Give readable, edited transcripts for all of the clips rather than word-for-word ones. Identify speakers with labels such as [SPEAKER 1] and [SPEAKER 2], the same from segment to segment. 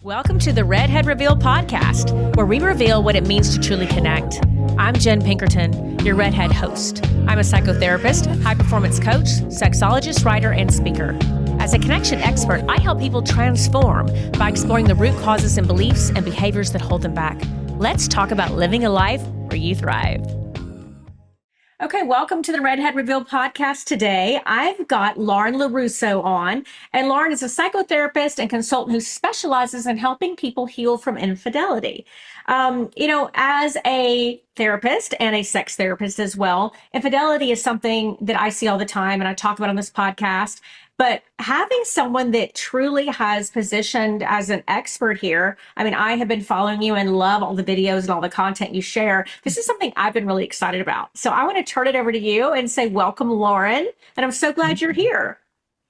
[SPEAKER 1] Welcome to the Redhead Reveal podcast, where we reveal what it means to truly connect. I'm Jenn Pinkerton, your Redhead host. I'm a psychotherapist, high-performance coach, sexologist, writer, and speaker. As a connection expert, I help people transform by exploring the root causes and beliefs and behaviors that hold them back. Let's talk about living a life where you thrive. Okay, welcome to the Redhead Reveal podcast today. I've got Lauren LaRusso on, and Lauren is a psychotherapist and consultant who specializes in helping people heal from infidelity. As a therapist and a sex therapist as well, infidelity is something that I see all the time and I talk about on this podcast. But having someone that truly has positioned as an expert here, I mean, I have been following you and love all the videos and all the content you share. This is something I've been really excited about. So I want to turn it over to you and say, welcome, Lauren. And I'm so glad you're here.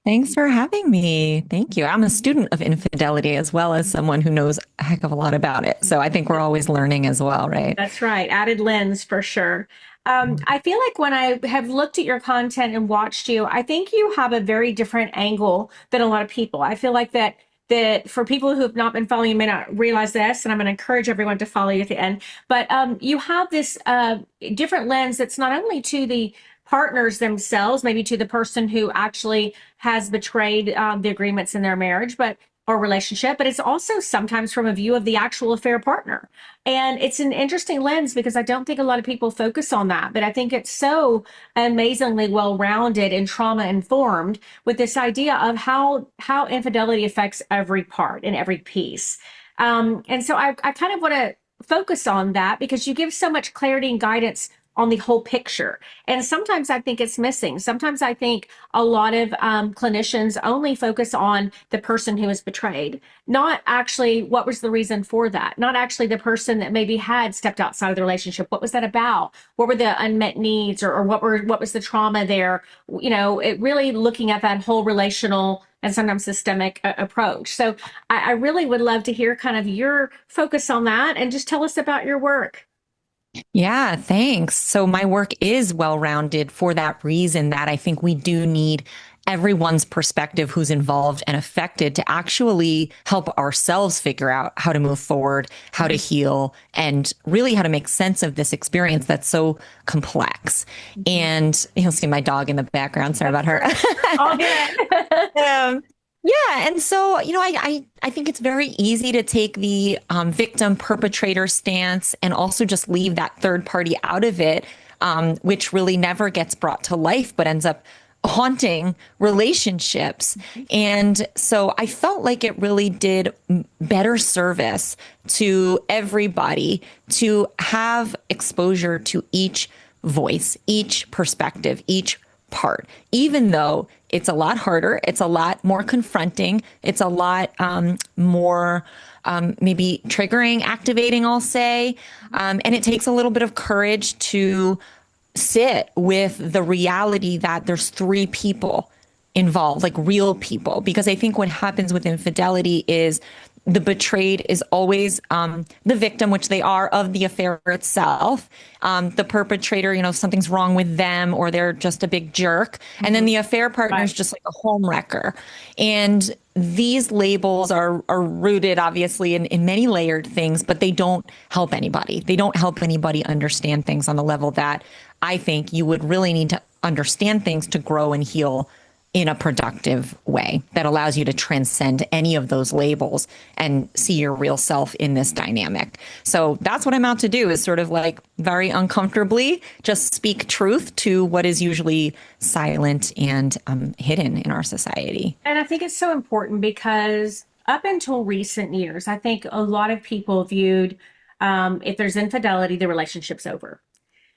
[SPEAKER 2] Thanks for having me. Thank you. I'm a student of infidelity as well as someone who knows a heck of a lot about it. So I think we're always learning as well, right?
[SPEAKER 1] That's right. Added lens for sure. I feel like when I have looked at your content and watched you, I think you have a very different angle than a lot of people. I feel like that for people who have not been following you may not realize this, and I'm going to encourage everyone to follow you at the end. But you have this different lens that's not only to the partners themselves, maybe to the person who actually has betrayed the agreements in their marriage, or relationship, but it's also sometimes from a view of the actual affair partner. And it's an interesting lens because I don't think a lot of people focus on that, but I think it's so amazingly well-rounded and trauma-informed with this idea of how infidelity affects every part and every piece. And so I kind of want to focus on that because you give so much clarity and guidance on the whole picture. And sometimes I think it's missing. Sometimes I think a lot of clinicians only focus on the person who was betrayed, not actually what was the reason for that, not actually the person that maybe had stepped outside of the relationship. What was that about? What were the unmet needs or what was the trauma there? You know, it really looking at that whole relational and sometimes systemic approach. So I really would love to hear kind of your focus on that and just tell us about your work.
[SPEAKER 2] Yeah, thanks. So my work is well-rounded for that reason that I think we do need everyone's perspective who's involved and affected to actually help ourselves figure out how to move forward, how to heal, and really how to make sense of this experience that's so complex. And you'll see my dog in the background. Sorry about her.
[SPEAKER 1] All good.
[SPEAKER 2] Yeah. And so, I think it's very easy to take the victim perpetrator stance and also just leave that third party out of it, which really never gets brought to life, but ends up haunting relationships. And so I felt like it really did better service to everybody to have exposure to each voice, each perspective, each part, even though it's a lot harder, it's a lot more confronting, it's a lot more maybe triggering, activating, I'll say. And it takes a little bit of courage to sit with the reality that there's three people involved, like real people, because I think what happens with infidelity is the betrayed is always the victim, which they are, of the affair itself. The perpetrator, something's wrong with them or they're just a big jerk. And then the affair partner is just like a home wrecker. And these labels are rooted, obviously, in many layered things, but they don't help anybody. They don't help anybody understand things on the level that I think you would really need to understand things to grow and heal in a productive way that allows you to transcend any of those labels and see your real self in this dynamic. So that's what I'm out to do, is sort of like very uncomfortably just speak truth to what is usually silent and hidden in our society.
[SPEAKER 1] And I think it's so important because up until recent years, I think a lot of people viewed if there's infidelity, the relationship's over.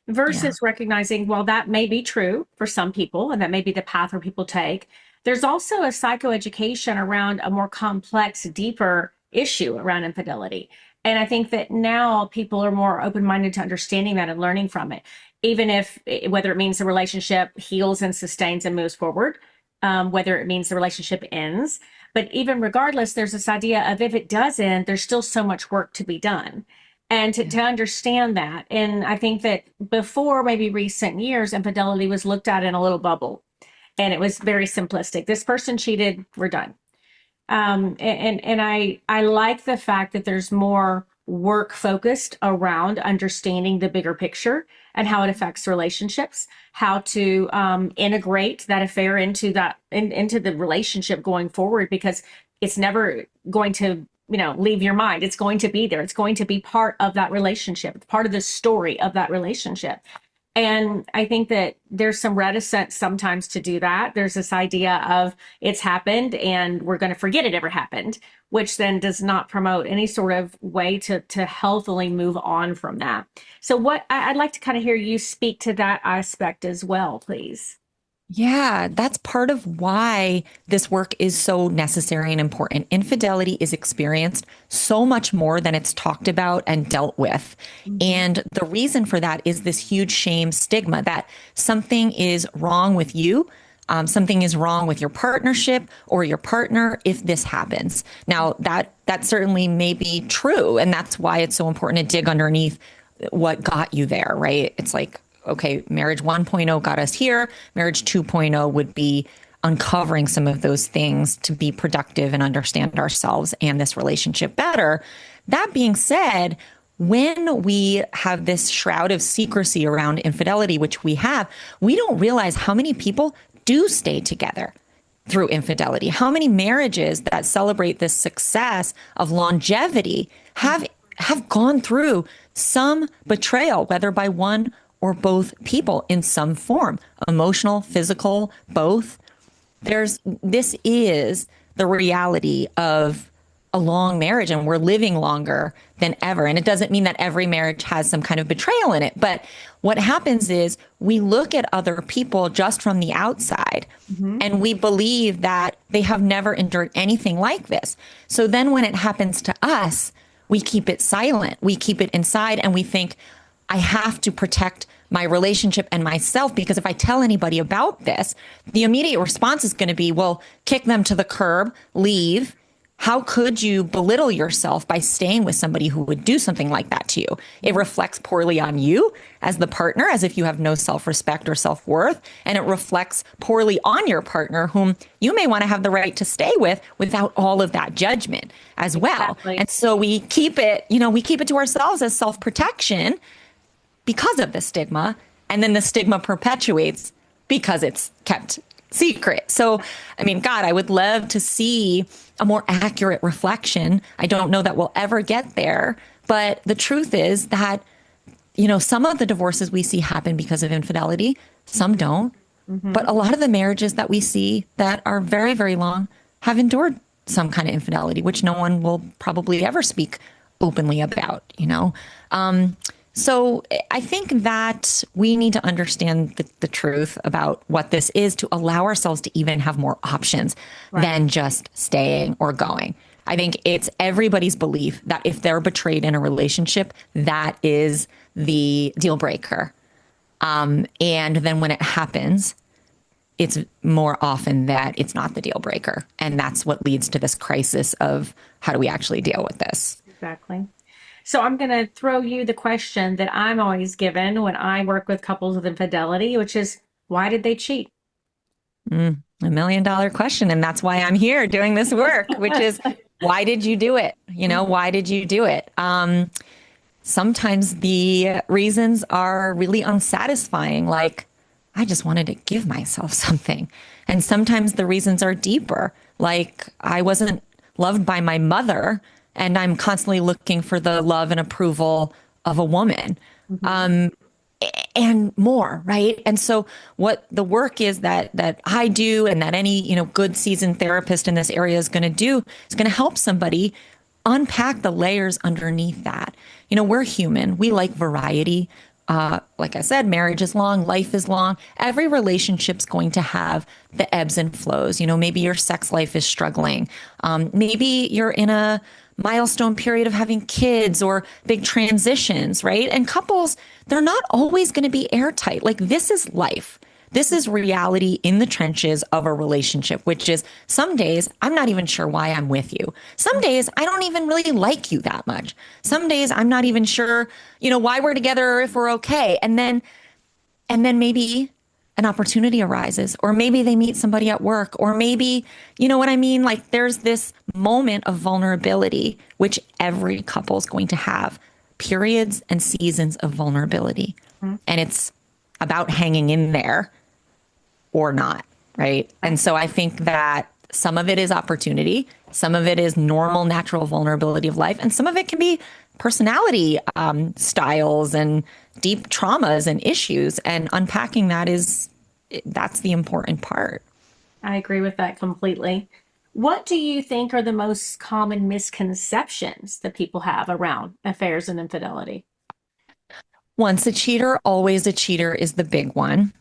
[SPEAKER 1] Versus recognizing, well, that may be true for some people, and that may be the path where people take. There's also a psychoeducation around a more complex, deeper issue around infidelity. And I think that now people are more open-minded to understanding that and learning from it, even if, whether it means the relationship heals and sustains and moves forward, whether it means the relationship ends. But even regardless, there's this idea of if it does end, there's still so much work to be done. And to understand that. And I think that before maybe recent years, infidelity was looked at in a little bubble. And it was very simplistic. This person cheated, we're done. And I like the fact that there's more work focused around understanding the bigger picture and how it affects relationships, how to integrate that affair into into the relationship going forward, because it's never going to, leave your mind. It's going to be there. It's going to be part of that relationship. It's part of the story of that relationship. And I think that there's some reticence sometimes to do that. There's this idea of it's happened and we're going to forget it ever happened, which then does not promote any sort of way to healthily move on from that. So I'd like to kind of hear you speak to that aspect as well, please.
[SPEAKER 2] Yeah, that's part of why this work is so necessary and important. Infidelity is experienced so much more than it's talked about and dealt with.
[SPEAKER 1] Mhm.
[SPEAKER 2] And the reason for that is this huge shame stigma that something is wrong with you. Something is wrong with your partnership or your partner if this happens. Now, that certainly may be true, and that's why it's so important to dig underneath what got you there, right? It's like, okay, marriage 1.0 got us here. Marriage 2.0 would be uncovering some of those things to be productive and understand ourselves and this relationship better. That being said, when we have this shroud of secrecy around infidelity, which we have, we don't realize how many people do stay together through infidelity. How many marriages that celebrate this success of longevity have gone through some betrayal, whether by one or both people in some form, emotional, physical, both. This is the reality of a long marriage, and we're living longer than ever. And it doesn't mean that every marriage has some kind of betrayal in it. But what happens is we look at other people just from the outside
[SPEAKER 1] Mhm.
[SPEAKER 2] and we believe that they have never endured anything like this. So then when it happens to us, we keep it silent. We keep it inside and we think, I have to protect my relationship and myself because if I tell anybody about this, the immediate response is going to be, well, kick them to the curb, leave. How could you belittle yourself by staying with somebody who would do something like that to you? It reflects poorly on you as the partner, as if you have no self-respect or self-worth. And it reflects poorly on your partner, whom you may want to have the right to stay with without all of that judgment as well.
[SPEAKER 1] Exactly.
[SPEAKER 2] And so we keep it, we keep it to ourselves as self-protection because of the stigma. And then the stigma perpetuates because it's kept secret. So, I mean, God, I would love to see a more accurate reflection. I don't know that we'll ever get there. But the truth is that, some of the divorces we see happen because of infidelity, some don't.
[SPEAKER 1] Hmm.
[SPEAKER 2] But a lot of the marriages that we see that are very, very long have endured some kind of infidelity, which no one will probably ever speak openly about. So I think that we need to understand the truth about what this is to allow ourselves to even have more options
[SPEAKER 1] Right.
[SPEAKER 2] than just staying or going. I think it's everybody's belief that if they're betrayed in a relationship, that is the deal breaker. And then when it happens, it's more often that it's not the deal breaker. And that's what leads to this crisis of how do we actually deal with this?
[SPEAKER 1] Exactly. So I'm going to throw you the question that I'm always given when I work with couples with infidelity, which is, why did they cheat?
[SPEAKER 2] $1 million question. And that's why I'm here doing this work, which is why did you do it? Why did you do it? Sometimes the reasons are really unsatisfying, like, I just wanted to give myself something. And sometimes the reasons are deeper, like, I wasn't loved by my mother, and I'm constantly looking for the love and approval of a woman.
[SPEAKER 1] Mhm.
[SPEAKER 2] And more, right? And so what the work is that I do and that any, good seasoned therapist in this area is going to do is going to help somebody unpack the layers underneath that. We're human. We like variety. Like I said, marriage is long, life is long. Every relationship's going to have the ebbs and flows. Maybe your sex life is struggling. Maybe you're in a milestone period of having kids or big transitions, right? And couples, they're not always going to be airtight. Like this is life. This is reality in the trenches of a relationship, which is some days I'm not even sure why I'm with you. Some days I don't even really like you that much. Some days I'm not even sure, why we're together or if we're okay. And then maybe an opportunity arises, or maybe they meet somebody at work, or maybe, you know what I mean? Like there's this moment of vulnerability, which every couple is going to have periods and seasons of vulnerability.
[SPEAKER 1] Mhm.
[SPEAKER 2] And it's about hanging in there or not, right? And so I think that some of it is opportunity, some of it is normal, natural vulnerability of life, and some of it can be personality styles and deep traumas and issues. And unpacking that that's the important part.
[SPEAKER 1] I agree with that completely. What do you think are the most common misconceptions that people have around affairs and infidelity?
[SPEAKER 2] Once a cheater, always a cheater is the big one,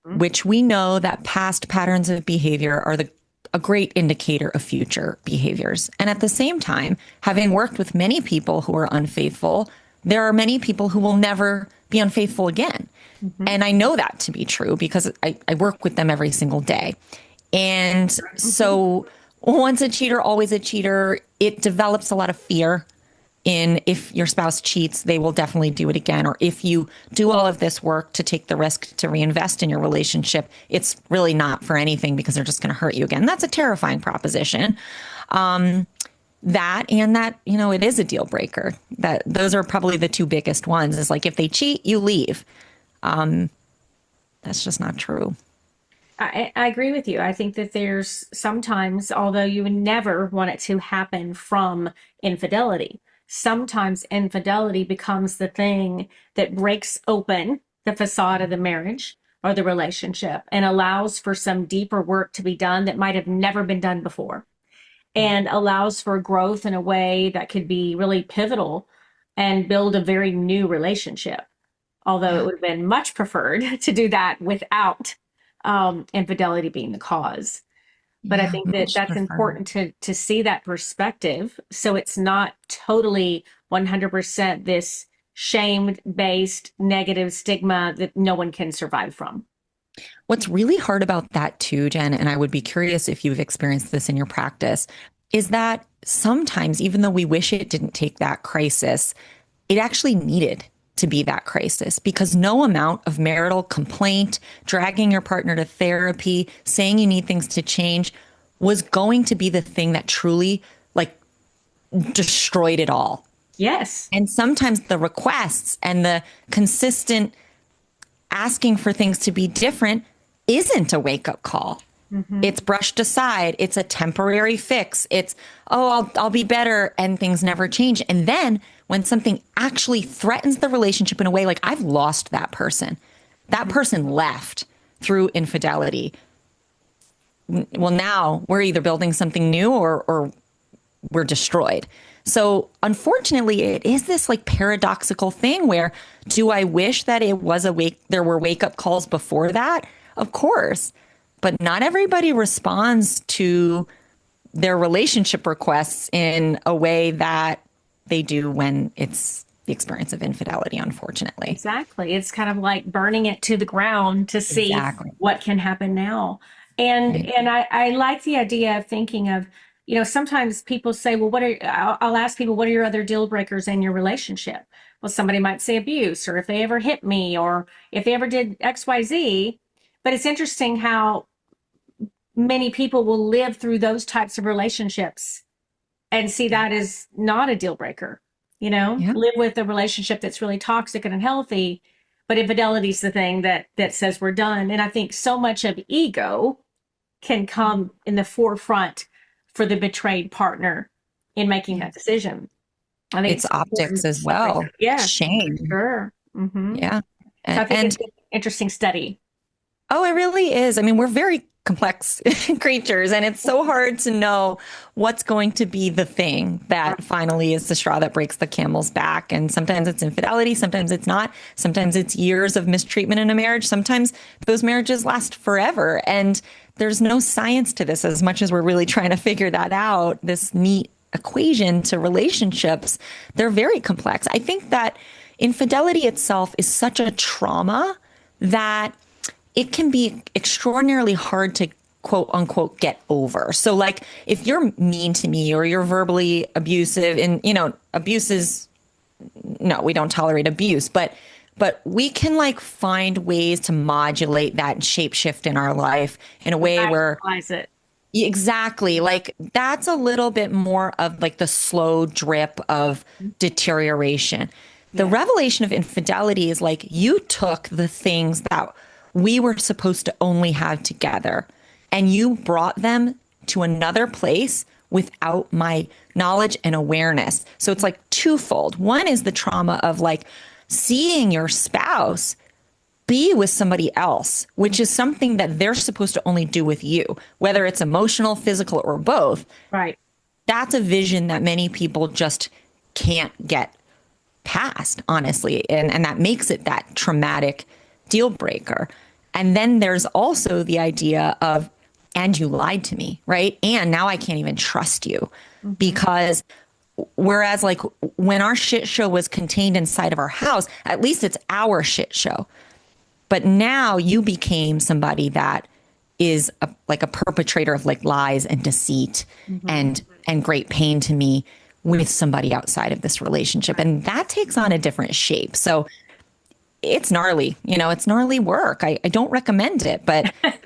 [SPEAKER 1] Mhm.
[SPEAKER 2] which we know that past patterns of behavior are a great indicator of future behaviors. And at the same time, having worked with many people who are unfaithful, there are many people who will never be unfaithful again.
[SPEAKER 1] Mhm.
[SPEAKER 2] And I know that to be true because I work with them every single day. And
[SPEAKER 1] Mhm.
[SPEAKER 2] so once a cheater, always a cheater, it develops a lot of fear in if your spouse cheats, they will definitely do it again. Or if you do all of this work to take the risk to reinvest in your relationship, it's really not for anything because they're just going to hurt you again. That's a terrifying proposition. That and that, it is a deal breaker. That those are probably the two biggest ones is like if they cheat, you leave. That's just not true.
[SPEAKER 1] I agree with you. I think that there's sometimes, although you would never want it to happen from infidelity, sometimes infidelity becomes the thing that breaks open the facade of the marriage or the relationship and allows for some deeper work to be done that might have never been done before and allows for growth in a way that could be really pivotal and build a very new relationship. Although it
[SPEAKER 2] Yeah,
[SPEAKER 1] would have been much preferred to do that without infidelity being the cause. But I
[SPEAKER 2] yeah,
[SPEAKER 1] think that
[SPEAKER 2] much
[SPEAKER 1] that's
[SPEAKER 2] prefer.
[SPEAKER 1] important to see that perspective, so it's not totally 100% this shame-based negative stigma that no one can survive from.
[SPEAKER 2] What's really hard about that too, Jen, and I would be curious if you've experienced this in your practice, is that sometimes, even though we wish it didn't take that crisis, it actually needed to be that crisis because no amount of marital complaint, dragging your partner to therapy, saying you need things to change was going to be the thing that truly like destroyed it all.
[SPEAKER 1] Yes.
[SPEAKER 2] And sometimes the requests and the consistent asking for things to be different isn't a wake up call.
[SPEAKER 1] Hmm.
[SPEAKER 2] It's brushed aside. It's a temporary fix. It's, oh, I'll be better. And things never change. And then when something actually threatens the relationship in a way like I've lost that
[SPEAKER 1] Hmm.
[SPEAKER 2] person left through infidelity. Well, now we're either building something new or we're destroyed. So unfortunately, it is this like paradoxical thing where do I wish that there were wake up calls before that? Of course, but not everybody responds to their relationship requests in a way that they do when it's the experience of infidelity, unfortunately.
[SPEAKER 1] Exactly. It's kind of like burning it to the ground to see
[SPEAKER 2] Exactly.
[SPEAKER 1] what can happen now. And
[SPEAKER 2] Right.
[SPEAKER 1] I like the idea of thinking of, sometimes people say, well, I'll ask people, what are your other deal breakers in your relationship? Well, somebody might say abuse, or if they ever hit me, or if they ever did XYZ. But it's interesting how many people will live through those types of relationships and see
[SPEAKER 2] Yeah.
[SPEAKER 1] that as not a deal breaker.
[SPEAKER 2] Yeah.
[SPEAKER 1] Live with a relationship that's really toxic and unhealthy, but infidelity is the thing that says we're done. And I think so much of ego can come in the forefront for the betrayed partner in making
[SPEAKER 2] Yeah.
[SPEAKER 1] that decision. I think
[SPEAKER 2] It's
[SPEAKER 1] it's
[SPEAKER 2] optics
[SPEAKER 1] important to
[SPEAKER 2] as
[SPEAKER 1] separate that.
[SPEAKER 2] well.
[SPEAKER 1] Yes, for
[SPEAKER 2] Shame.
[SPEAKER 1] sure.
[SPEAKER 2] Yeah.
[SPEAKER 1] So I think
[SPEAKER 2] And
[SPEAKER 1] it's an interesting study.
[SPEAKER 2] oh, it really is. I mean, we're very complex creatures, and it's so hard to know what's going to be the thing that finally is the straw that breaks the camel's back. And sometimes it's infidelity, sometimes it's not. Sometimes it's years of mistreatment in a marriage. Sometimes those marriages last forever. And there's no science to this as much as we're really trying to figure that out, this neat equation to relationships. They're very complex. I think that infidelity itself is such a trauma that it can be extraordinarily hard to quote unquote get over. So like if you're mean to me or you're verbally abusive and abuse is no, we don't tolerate abuse, but but we can like find ways to modulate that and shape shift in our life in a way where
[SPEAKER 1] Rationalize it.
[SPEAKER 2] exactly like that's a little bit more of like the slow drip of deterioration. The
[SPEAKER 1] Yeah.
[SPEAKER 2] revelation of infidelity is like you took the things that we were supposed to only have together and you brought them to another place without my knowledge and awareness. So it's like twofold. One is the trauma of like seeing your spouse be with somebody else, which is something that they're supposed to only do with you, whether it's emotional, physical, or both.
[SPEAKER 1] Right.
[SPEAKER 2] That's a vision that many people just can't get past, honestly. And that makes it that traumatic deal breaker. And then there's also the idea of, and you lied to me, right? And now I can't even trust you
[SPEAKER 1] Mm-hmm.
[SPEAKER 2] because whereas like when our shit show was contained inside of our house, at least it's our shit show. But now you became somebody that is like a perpetrator of like lies and deceit
[SPEAKER 1] Mm-hmm.
[SPEAKER 2] and great pain to me with somebody outside of this relationship. And that takes on a different shape. So it's gnarly, it's gnarly work. I don't recommend it, but
[SPEAKER 1] I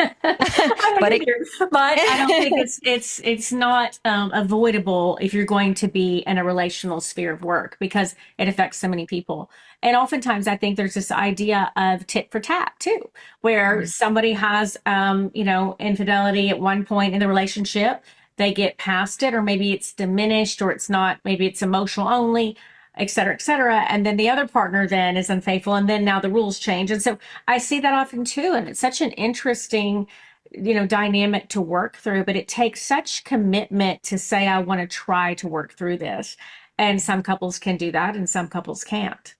[SPEAKER 1] don't
[SPEAKER 2] but
[SPEAKER 1] either, but I don't think it's not avoidable if you're going to be in a relational sphere of work because it affects so many people. And oftentimes, I think there's this idea of tit for tat too, where somebody has infidelity at one point in the relationship, they get past it, or maybe it's diminished, or it's not, maybe it's emotional only, et cetera, et cetera. And then the other partner then is unfaithful, and then now the rules change. And so I see that often too. And it's such an interesting, dynamic to work through, but it takes such commitment to say, I want to try to work through this. And some couples can do that and some couples can't.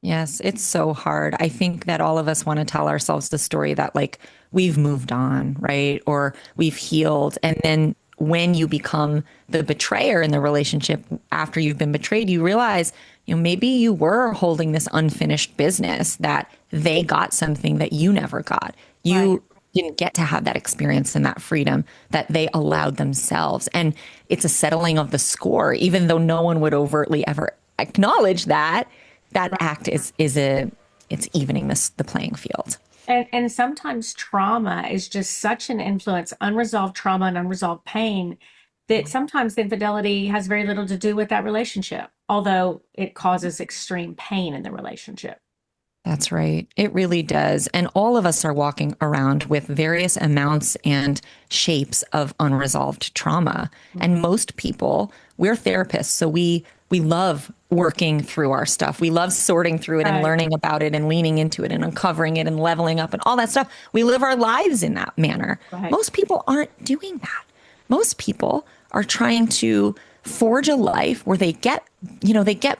[SPEAKER 2] yes, it's so hard. I think that all of us want to tell ourselves the story that like we've moved on, right? Or we've healed. And then when you become the betrayer in the relationship after you've been betrayed, you realize, maybe you were holding this unfinished business that they got something that you never got.
[SPEAKER 1] Right.
[SPEAKER 2] You didn't get to have that experience and that freedom that they allowed themselves. And it's a settling of the score, even though no one would overtly ever acknowledge that that
[SPEAKER 1] Right.
[SPEAKER 2] act it's evening the playing field.
[SPEAKER 1] And sometimes trauma is just such an influence, unresolved trauma and unresolved pain, that sometimes the infidelity has very little to do with that relationship, although it causes extreme pain in the relationship.
[SPEAKER 2] That's right. It really does. And all of us are walking around with various amounts and shapes of unresolved trauma. And most people, we're therapists, so we love working through our stuff. We love sorting through it and
[SPEAKER 1] Right.
[SPEAKER 2] learning about it and leaning into it and uncovering it and leveling up and all that stuff. We live our lives in that manner.
[SPEAKER 1] Right.
[SPEAKER 2] Most people aren't doing that. Most people are trying to forge a life where they get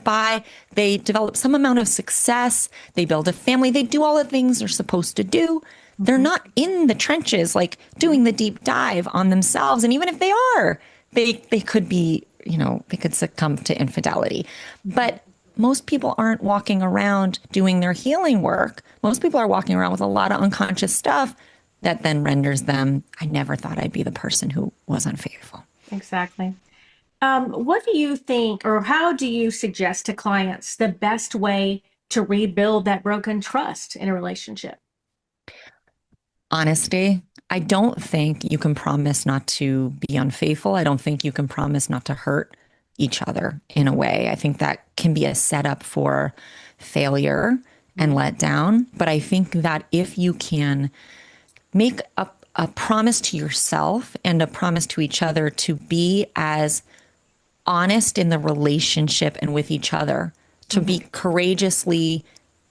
[SPEAKER 2] by, they develop some amount of success, they build a family, they do all the things they're supposed to do. They're
[SPEAKER 1] Mhm.
[SPEAKER 2] not in the trenches, like doing the deep dive on themselves. And even if they are, they could be, they could succumb to infidelity. But most people aren't walking around doing their healing work. Most people are walking around with a lot of unconscious stuff that then renders them, I never thought I'd be the person who was unfaithful.
[SPEAKER 1] Exactly. What do you think, or how do you suggest to clients the best way to rebuild that broken trust in a relationship?
[SPEAKER 2] Honesty. I don't think you can promise not to be unfaithful. I don't think you can promise not to hurt each other in a way. I think that can be a setup for failure and letdown. But I think that if you can make a promise to yourself and a promise to each other to be as honest in the relationship and with each other, to be courageously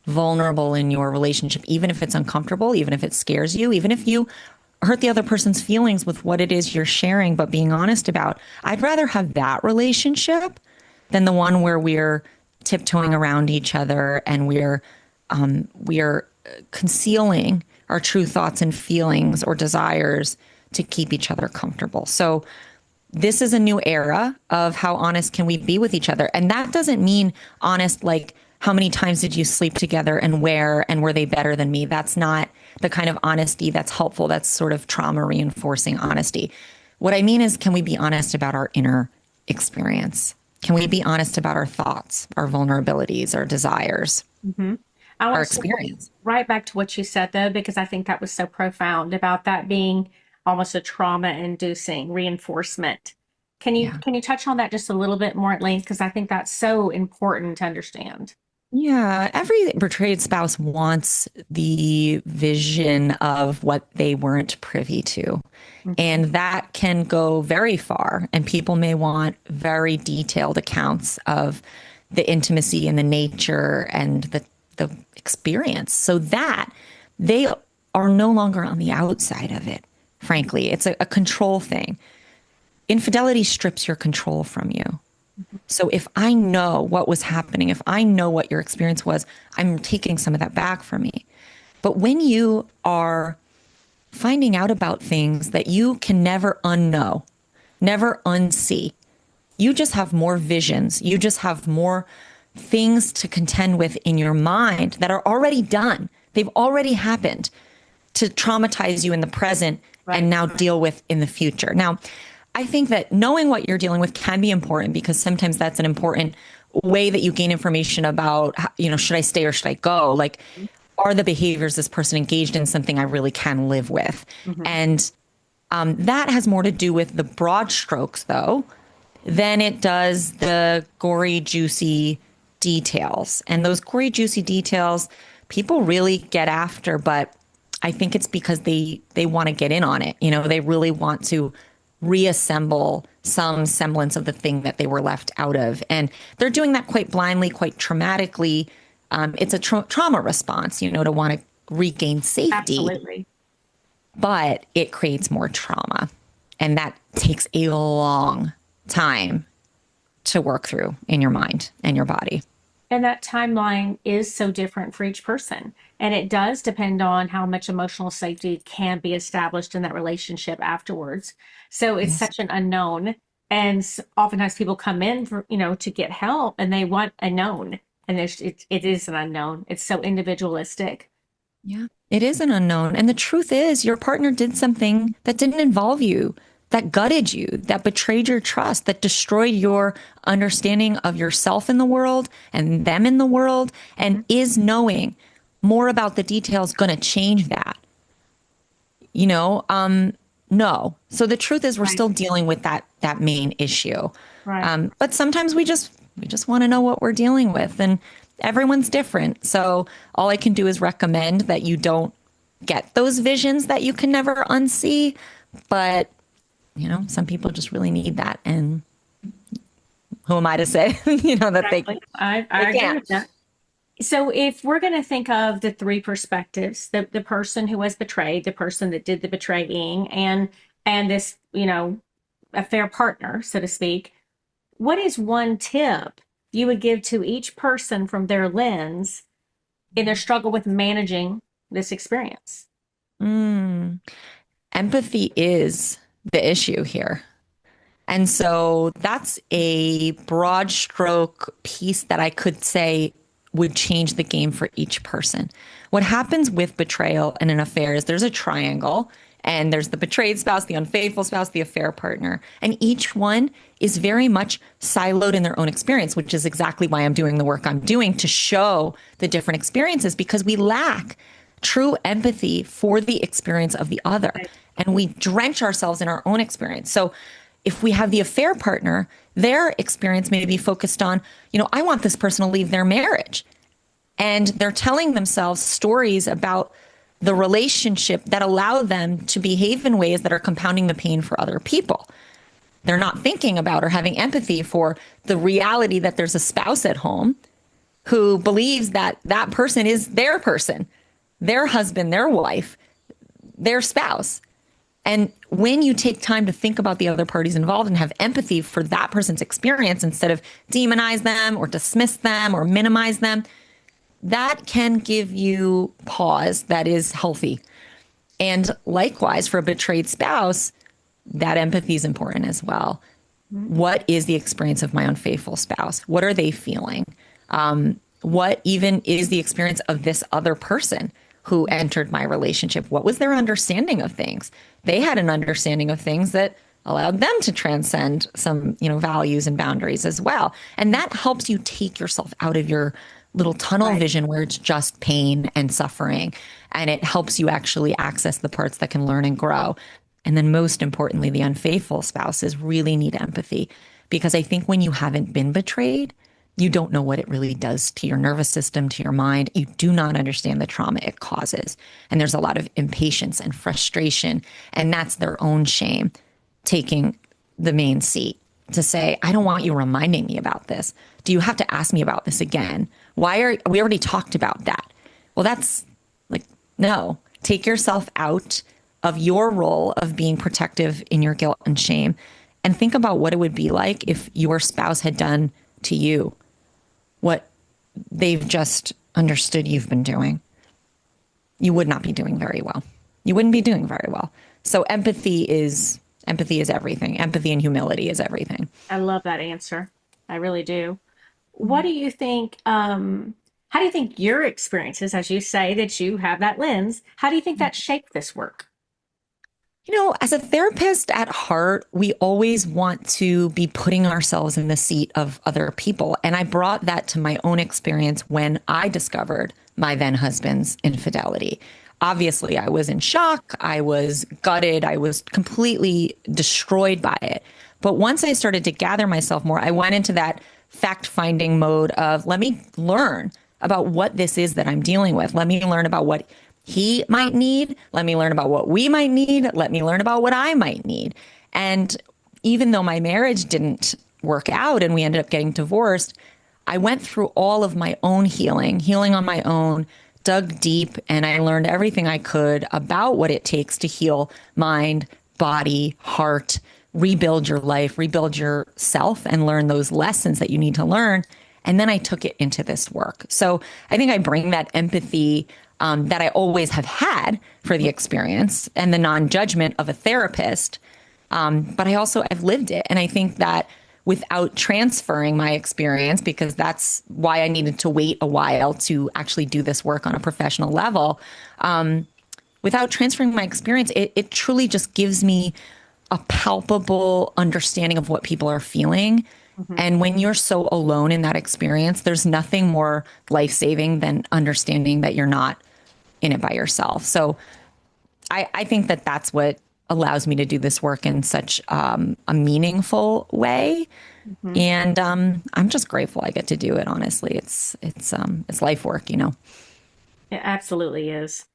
[SPEAKER 2] vulnerable in your relationship, even if it's uncomfortable, even if it scares you, even if you hurt the other person's feelings with what it is you're sharing, but being honest about. I'd rather have that relationship than the one where we're tiptoeing around each other and we're concealing our true thoughts and feelings or desires to keep each other comfortable. So this is a new era of how honest can we be with each other. And that doesn't mean honest like how many times did you sleep together and where and were they better than me? That's not the kind of honesty that's helpful. That's sort of trauma reinforcing honesty. What I mean is, can we be honest about our inner experience? Can we be honest about our thoughts, our vulnerabilities, our desires?
[SPEAKER 1] Mhm. I want
[SPEAKER 2] our
[SPEAKER 1] to circle
[SPEAKER 2] experience.
[SPEAKER 1] right back to what you said though, because I think that was so profound about that being almost a trauma-inducing reinforcement.
[SPEAKER 2] Yeah.
[SPEAKER 1] Can you touch on that just a little bit more at length? Because I think that's so important to understand.
[SPEAKER 2] Yeah, every betrayed spouse wants the vision of what they weren't privy to.
[SPEAKER 1] Hmm.
[SPEAKER 2] And that can go very far. And people may want very detailed accounts of the intimacy and the nature and the experience so that they are no longer on the outside of it. Frankly, it's a control thing. Infidelity strips your control from you. So if I know what was happening, if I know what your experience was, I'm taking some of that back from me. But when you are finding out about things that you can never unknow, never unsee, you just have more visions. You just have more things to contend with in your mind that are already done. They've already happened to traumatize you in the present and
[SPEAKER 1] Right.
[SPEAKER 2] now deal with in the future. Now, I think that knowing what you're dealing with can be important because sometimes that's an important way that you gain information about, should I stay or should I go? Like, are the behaviors this person engaged in something I really can live with?
[SPEAKER 1] Hmm.
[SPEAKER 2] And that has more to do with the broad strokes, though, than it does the gory, juicy details. And those gory, juicy details, people really get after, but I think it's because they want to get in on it. They really want to reassemble some semblance of the thing that they were left out of. And they're doing that quite blindly, quite traumatically. It's a trauma response, to want to regain safety,
[SPEAKER 1] Absolutely.
[SPEAKER 2] but it creates more trauma. And that takes a long time to work through in your mind and your body.
[SPEAKER 1] And that timeline is so different for each person. And it does depend on how much emotional safety can be established in that relationship afterwards. So it's
[SPEAKER 2] Yes.
[SPEAKER 1] such an unknown. And oftentimes people come in for, to get help and they want a known. And it is an unknown. It's so individualistic.
[SPEAKER 2] Yeah. It is an unknown. And the truth is, your partner did something that didn't involve you, that gutted you, that betrayed your trust, that destroyed your understanding of yourself in the world and them in the world. And is knowing more about the details going to change that? You know, no. So the truth is we're
[SPEAKER 1] Right.
[SPEAKER 2] still dealing with that main issue.
[SPEAKER 1] Right.
[SPEAKER 2] But sometimes we just want to know what we're dealing with, and everyone's different. So all I can do is recommend that you don't get those visions that you can never unsee. But some people just really need that, and who am I to say, that they
[SPEAKER 1] Exactly.
[SPEAKER 2] they
[SPEAKER 1] I agree
[SPEAKER 2] can't?
[SPEAKER 1] with that. So if we're going to think of the three perspectives, the person who was betrayed, the person that did the betraying, and this, affair partner, so to speak, what is one tip you would give to each person from their lens in their struggle with managing this experience?
[SPEAKER 2] Mm. Empathy is the issue here. And so that's a broad stroke piece that I could say would change the game for each person. What happens with betrayal in an affair is there's a triangle, and there's the betrayed spouse, the unfaithful spouse, the affair partner. And each one is very much siloed in their own experience, which is exactly why I'm doing the work I'm doing to show the different experiences because we lack true empathy for the experience of the other. And we drench ourselves in our own experience. So if we have the affair partner, their experience may be focused on, I want this person to leave their marriage. And they're telling themselves stories about the relationship that allow them to behave in ways that are compounding the pain for other people. They're not thinking about or having empathy for the reality that there's a spouse at home who believes that that person, their husband, their wife, their spouse. And when you take time to think about the other parties involved and have empathy for that person's experience instead of demonize them or dismiss them or minimize them, that can give you pause that is healthy. And likewise, for a betrayed spouse, that empathy is important as well. What is the experience of my unfaithful spouse? What are they feeling? What even is the experience of this other person who entered my relationship? What was their understanding of things? They had an understanding of things that allowed them to transcend some, values and boundaries as well. And that helps you take yourself out of your little tunnel
[SPEAKER 1] Right.
[SPEAKER 2] vision where it's just pain and suffering. And it helps you actually access the parts that can learn and grow. And then most importantly, the unfaithful spouses really need empathy because I think when you haven't been betrayed, you don't know what it really does to your nervous system, to your mind. You do not understand the trauma it causes. And there's a lot of impatience and frustration. And that's their own shame taking the main seat to say, I don't want you reminding me about this. Do you have to ask me about this again? Why are we already talked about that? Well, that's like, no, take yourself out of your role of being protective in your guilt and shame and think about what it would be like if your spouse had done to you what they've just understood you've been doing. You would not be doing very well. You wouldn't be doing very well. So empathy is everything. Empathy and humility is everything.
[SPEAKER 1] I love that answer. I really do. What do you think? How do you think your experiences, as you say that you have that lens, how do you think that shaped this work?
[SPEAKER 2] As a therapist at heart, we always want to be putting ourselves in the seat of other people. And I brought that to my own experience when I discovered my then husband's infidelity. Obviously, I was in shock. I was gutted. I was completely destroyed by it. But once I started to gather myself more, I went into that fact finding mode of let me learn about what this is that I'm dealing with. Let me learn about what he might need. Let me learn about what we might need. Let me learn about what I might need. And even though my marriage didn't work out and we ended up getting divorced, I went through all of my own healing on my own, dug deep, and I learned everything I could about what it takes to heal mind, body, heart, rebuild your life, rebuild yourself, and learn those lessons that you need to learn. And then I took it into this work. So I think I bring that empathy that I always have had for the experience and the non-judgment of a therapist. But I also have lived it. And I think that without transferring my experience, because that's why I needed to wait a while to actually do this work on a professional level, without transferring my experience, it truly just gives me a palpable understanding of what people are feeling. And when you're so alone in that experience, there's nothing more life-saving than understanding that you're not in it by yourself. So I think that that's what allows me to do this work in such a meaningful way.
[SPEAKER 1] Hmm.
[SPEAKER 2] And I'm just grateful I get to do it. Honestly, it's life work.
[SPEAKER 1] It absolutely is.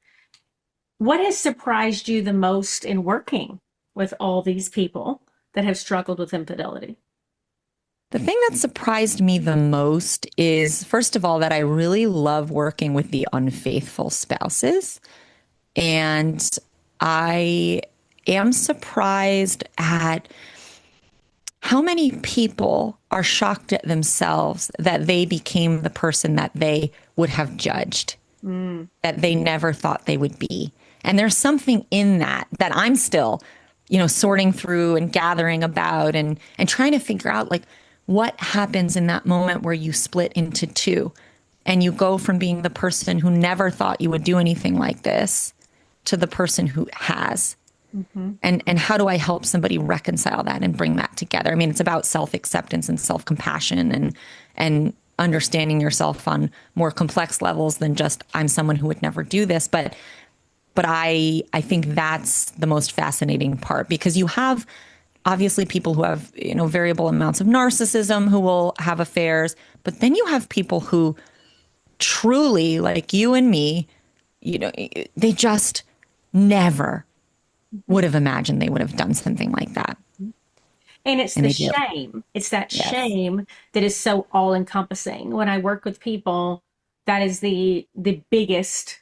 [SPEAKER 1] What has surprised you the most in working with all these people that have struggled with infidelity?
[SPEAKER 2] The thing that surprised me the most is, first of all, that I really love working with the unfaithful spouses. And I am surprised at how many people are shocked at themselves that they became the person that they would have judged,
[SPEAKER 1] Mm.
[SPEAKER 2] that they never thought they would be. And there's something in that I'm still, sorting through and gathering about and trying to figure out like what happens in that moment where you split into two and you go from being the person who never thought you would do anything like this to the person who has.
[SPEAKER 1] Hmm.
[SPEAKER 2] And how do I help somebody reconcile that and bring that together? I mean, it's about self-acceptance and self-compassion and understanding yourself on more complex levels than just I'm someone who would never do this. But I think that's the most fascinating part because you have obviously people who have, variable amounts of narcissism who will have affairs, but then you have people who truly, like you and me, they just never would have imagined they would have done something like that.
[SPEAKER 1] And it's
[SPEAKER 2] And
[SPEAKER 1] the
[SPEAKER 2] they do.
[SPEAKER 1] shame. It's that
[SPEAKER 2] Yes.
[SPEAKER 1] shame that is so all encompassing. When I work with people, that is the biggest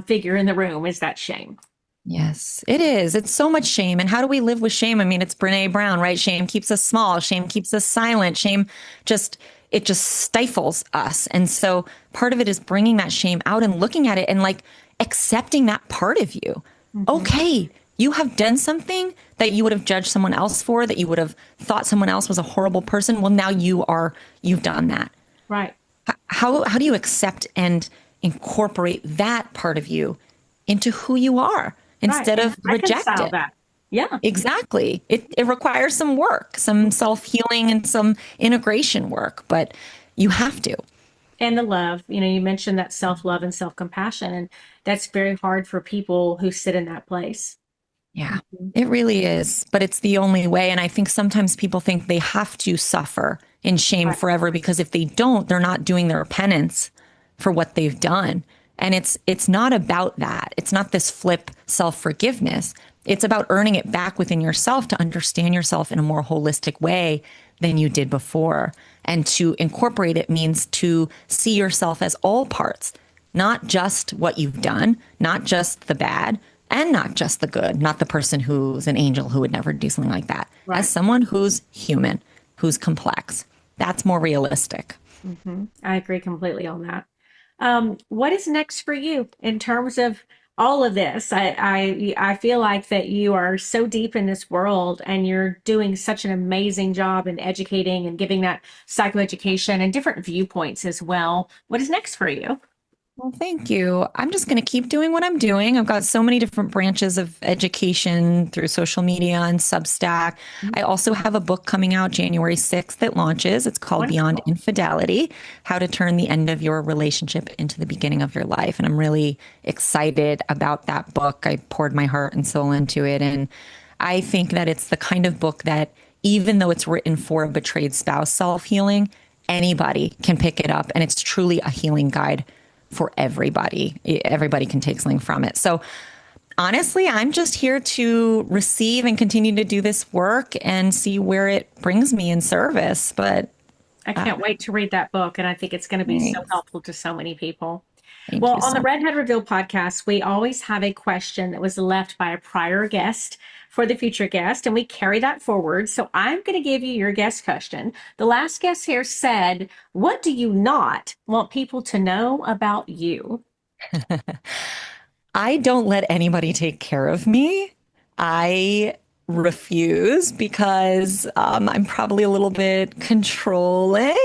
[SPEAKER 1] figure in the room is that shame.
[SPEAKER 2] Yes, it is. It's so much shame. And how do we live with shame? I mean, it's Brene Brown, right? Shame keeps us small. Shame keeps us silent. Shame just, it just stifles us. And so part of it is bringing that shame out and looking at it and like accepting that part of you.
[SPEAKER 1] Hmm.
[SPEAKER 2] Okay, you have done something that you would have judged someone else for, that you would have thought someone else was a horrible person. Well, now you've done that.
[SPEAKER 1] Right.
[SPEAKER 2] How do you accept and incorporate that part of you into who you are
[SPEAKER 1] Right.
[SPEAKER 2] instead
[SPEAKER 1] And
[SPEAKER 2] of reject
[SPEAKER 1] reconcile
[SPEAKER 2] it?
[SPEAKER 1] that. Yeah.
[SPEAKER 2] Exactly. It requires some work, some self-healing and some integration work, but you have to.
[SPEAKER 1] And the love, you mentioned that self-love and self-compassion, and that's very hard for people who sit in that place.
[SPEAKER 2] Yeah,
[SPEAKER 1] Mhm.
[SPEAKER 2] it really is. But it's the only way. And I think sometimes people think they have to suffer in shame
[SPEAKER 1] Right.
[SPEAKER 2] forever because if they don't, they're not doing their penance for what they've done. And it's not about that. It's not this flip self-forgiveness. It's about earning it back within yourself to understand yourself in a more holistic way than you did before. And to incorporate it means to see yourself as all parts, not just what you've done, not just the bad, and not just the good, not the person who's an angel who would never do something like that, as
[SPEAKER 1] Right.
[SPEAKER 2] someone who's human, who's complex. That's more realistic.
[SPEAKER 1] I agree completely on that. What is next for you in terms of all of this? I feel like that you are so deep in this world and you're doing such an amazing job in educating and giving that psychoeducation and different viewpoints as well. What is next for you?
[SPEAKER 2] Well, thank you. I'm just going to keep doing what I'm doing. I've got so many different branches of education through social media and Substack. I also have a book coming out January 6th that launches. It's called Beyond
[SPEAKER 1] Wonderful.
[SPEAKER 2] Infidelity: How to Turn the End of Your Relationship into the Beginning of Your Life. And I'm really excited about that book. I poured my heart and soul into it. And I think that it's the kind of book that, even though it's written for a betrayed spouse self healing, anybody can pick it up. And it's truly a healing guide for everybody. Everybody can take something from it. So honestly, I'm just here to receive and continue to do this work and see where it brings me in service. But
[SPEAKER 1] I
[SPEAKER 2] uh,
[SPEAKER 1] can't wait to read that book, and I think it's going to be so
[SPEAKER 2] thanks.
[SPEAKER 1] helpful to so many people.
[SPEAKER 2] Thank
[SPEAKER 1] Well,
[SPEAKER 2] you
[SPEAKER 1] on the
[SPEAKER 2] so
[SPEAKER 1] Redhead Reveal podcast, we always have a question that was left by a prior guest for the future guest, and we carry that forward. So I'm going to give you your guest question. The last guest here said, "What do you not want people to know about you?"
[SPEAKER 2] much. I don't let anybody take care of me. I refuse because I'm probably a little bit controlling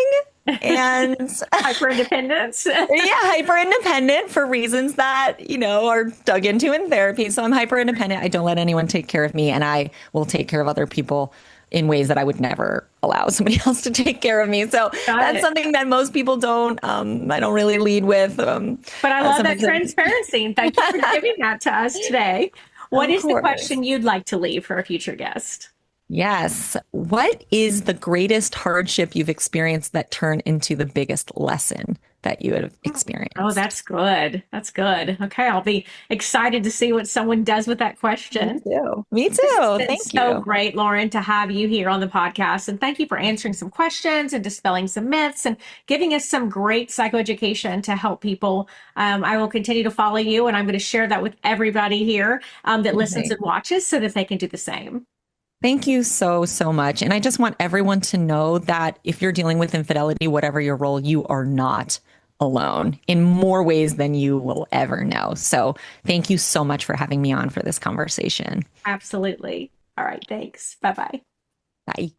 [SPEAKER 2] and
[SPEAKER 1] Hyper independence.
[SPEAKER 2] yeah, hyper independent for reasons that, are dug into in therapy. So I'm hyper independent. I don't let anyone take care of me, and I will take care of other people in ways that I would never allow somebody else to take care of me. So
[SPEAKER 1] Got
[SPEAKER 2] that's
[SPEAKER 1] it.
[SPEAKER 2] something that most people don't, I don't really lead with.
[SPEAKER 1] But I love that
[SPEAKER 2] Sometimes,
[SPEAKER 1] transparency, and thank you for giving that to us today. What
[SPEAKER 2] of
[SPEAKER 1] is the
[SPEAKER 2] course.
[SPEAKER 1] question you'd like to leave for a future guest?
[SPEAKER 2] Yes. What is the greatest hardship you've experienced that turned into the biggest lesson that you have
[SPEAKER 1] Oh,
[SPEAKER 2] experienced?
[SPEAKER 1] that's good. That's good. Okay, I'll be excited to see what someone does with that
[SPEAKER 2] Me
[SPEAKER 1] question.
[SPEAKER 2] too. Me
[SPEAKER 1] This has
[SPEAKER 2] too.
[SPEAKER 1] been
[SPEAKER 2] Thank
[SPEAKER 1] so
[SPEAKER 2] you.
[SPEAKER 1] great, Lauren, to have you here on the podcast. And thank you for answering some questions and dispelling some myths and giving us some great psychoeducation to help people. I will continue to follow you, and I'm going to share that with everybody here that listens
[SPEAKER 2] Okay.
[SPEAKER 1] and watches so that they can do the same.
[SPEAKER 2] Thank you so, so much. And I just want everyone to know that if you're dealing with infidelity, whatever your role, you are not alone in more ways than you will ever know. So thank you so much for having me on for this conversation.
[SPEAKER 1] Absolutely. All right. Thanks. Bye bye.
[SPEAKER 2] Bye.